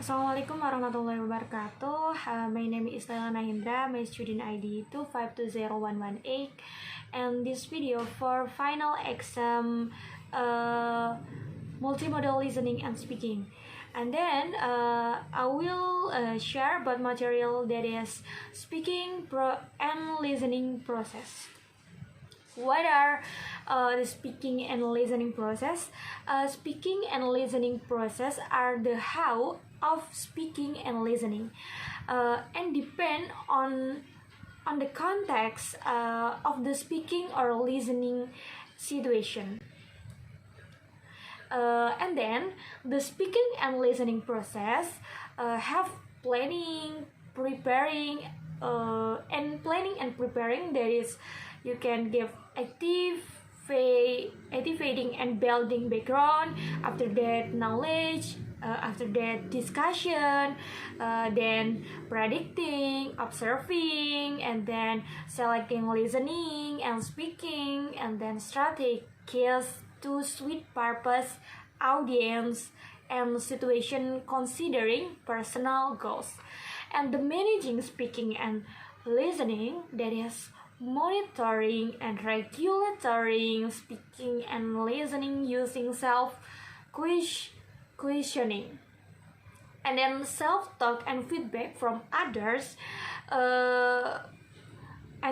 Assalamualaikum warahmatullahi wabarakatuh. My name is Laila Nahendra. My student ID 2520118. And this video for final exam multimodal listening and speaking. And then I will share about material that is speaking and listening process. What are the speaking and listening process? Speaking and listening process are the how of speaking and listening, and depend on the context of the speaking or listening situation. And then the speaking and listening process have planning, preparing, and planning and preparing. That is, you can give activating and building background. After that, knowledge. After that, discussion. Then predicting, observing, and then selecting listening and speaking, and then strategies to suit purpose, audience, and situation considering personal goals. And the managing speaking and listening, that is monitoring and regulating speaking and listening using self-questioning. And then self-talk and feedback from others, and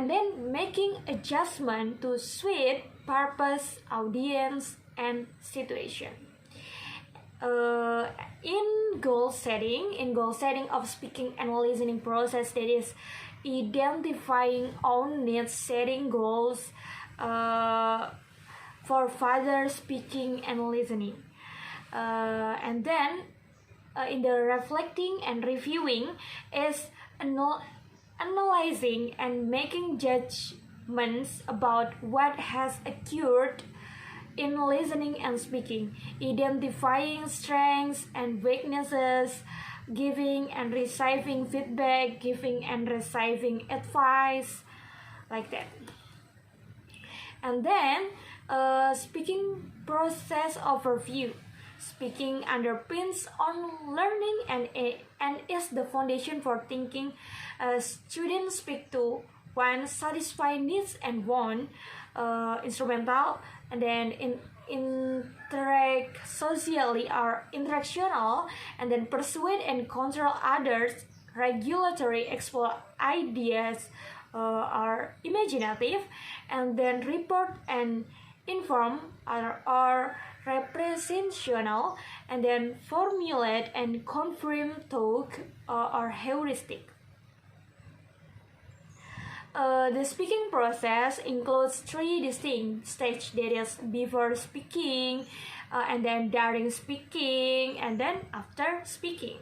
then making adjustment to suit purpose, audience, and situation. In goal setting of speaking and listening process, that is identifying own needs, setting goals for further speaking and listening, and then in the reflecting and reviewing is analyzing and making judgments about what has occurred in listening and speaking, identifying strengths and weaknesses, giving and receiving feedback, giving and receiving advice, like that. And then speaking process overview. Speaking underpins on learning and is the foundation for thinking. Students speak to one, satisfy needs and want, instrumental, and then interact socially or interactional, and then persuade and control others, regulatory, explore ideas, are imaginative, and then report and inform are representational, and then formulate and confirm talk are heuristic. The speaking process includes three distinct stages, that is before speaking, and then during speaking, and then after speaking.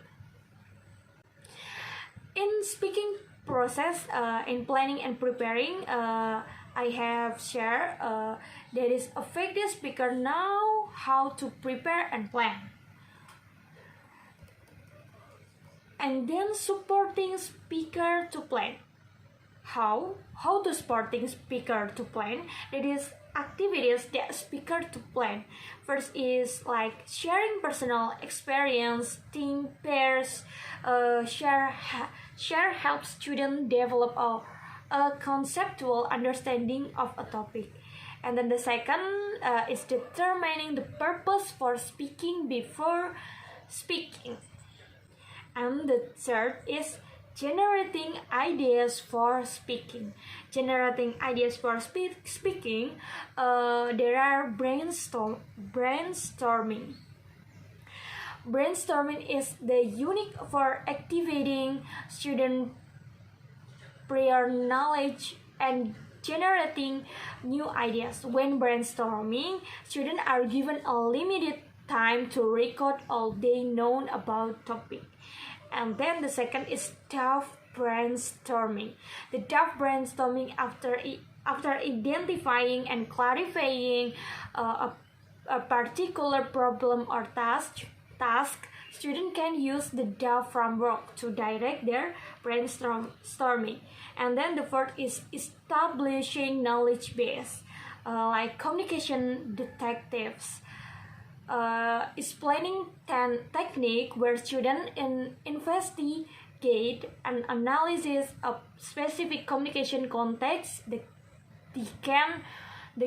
In speaking process, in planning and preparing, I have shared that is effective speaker know how to prepare and plan. And then supporting speaker to plan. How to supporting speaker to plan? That is activities that speaker to plan. First is like sharing personal experience, team pairs, share helps students develop a conceptual understanding of a topic. And then the second is determining the purpose for speaking before speaking. And the third is generating ideas for speaking. Generating ideas for speaking, there are brainstorming. Brainstorming is the unique for activating student prior knowledge and generating new ideas. When brainstorming, students are given a limited time to record all they know about topic. And then the second is tough brainstorming. The tough brainstorming after identifying and clarifying a particular problem or task, students can use the DAF framework to direct their brainstorming. And then the fourth is establishing knowledge base, like communication detectives. is planning technique where students investigate and analysis a specific communication context. They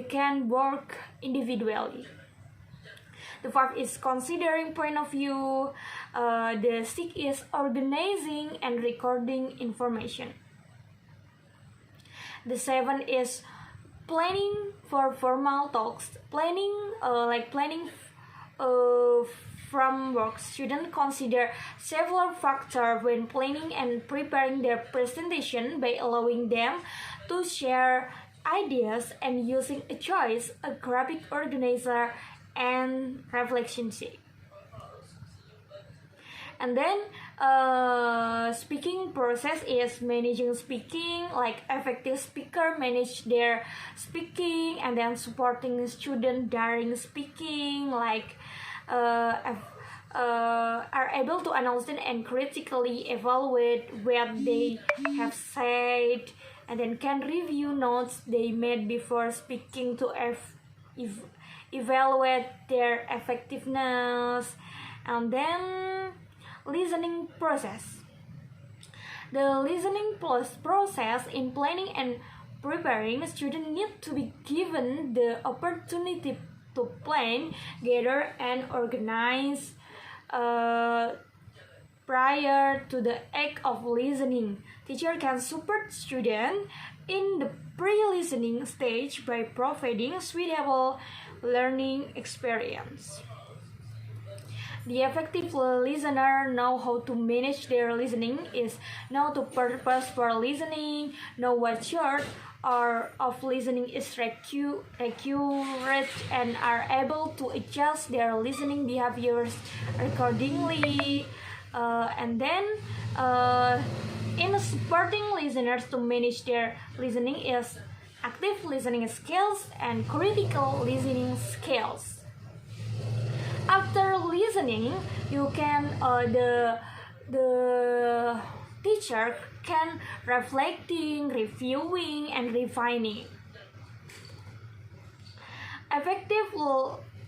can work individually. The fourth is considering point of view. The sixth is organizing and recording information. The seventh is planning for formal talks. Planning framework. Students consider several factors when planning and preparing their presentation by allowing them to share ideas and using a choice, a graphic organizer, and reflection sheet. And then speaking process is managing speaking, like effective speaker manage their speaking, and then supporting student during speaking, like are able to understand and critically evaluate what they have said, and then can review notes they made before speaking to evaluate their effectiveness. And then listening process. The listening process in planning and preparing, students need to be given the opportunity to plan, gather, and organize prior to the act of listening. Teacher can support students in the pre-listening stage by providing suitable learning experience. The effective listener know how to manage their listening, is know the purpose for listening, know what sort of listening is accurate, and are able to adjust their listening behaviors accordingly. And then in supporting listeners to manage their listening is active listening skills and critical listening skills. After listening, you can the teacher can reflecting, reviewing, and refining. Effective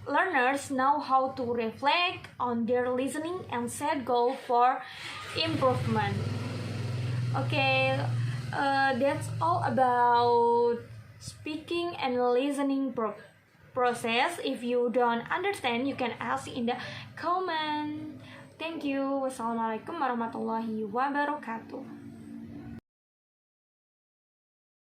learners know how to reflect on their listening and set goals for improvement. Okay, that's all about speaking and listening process. If you don't understand, you can ask in the comment. Thank you. Wassalamualaikum warahmatullahi wabarakatuh.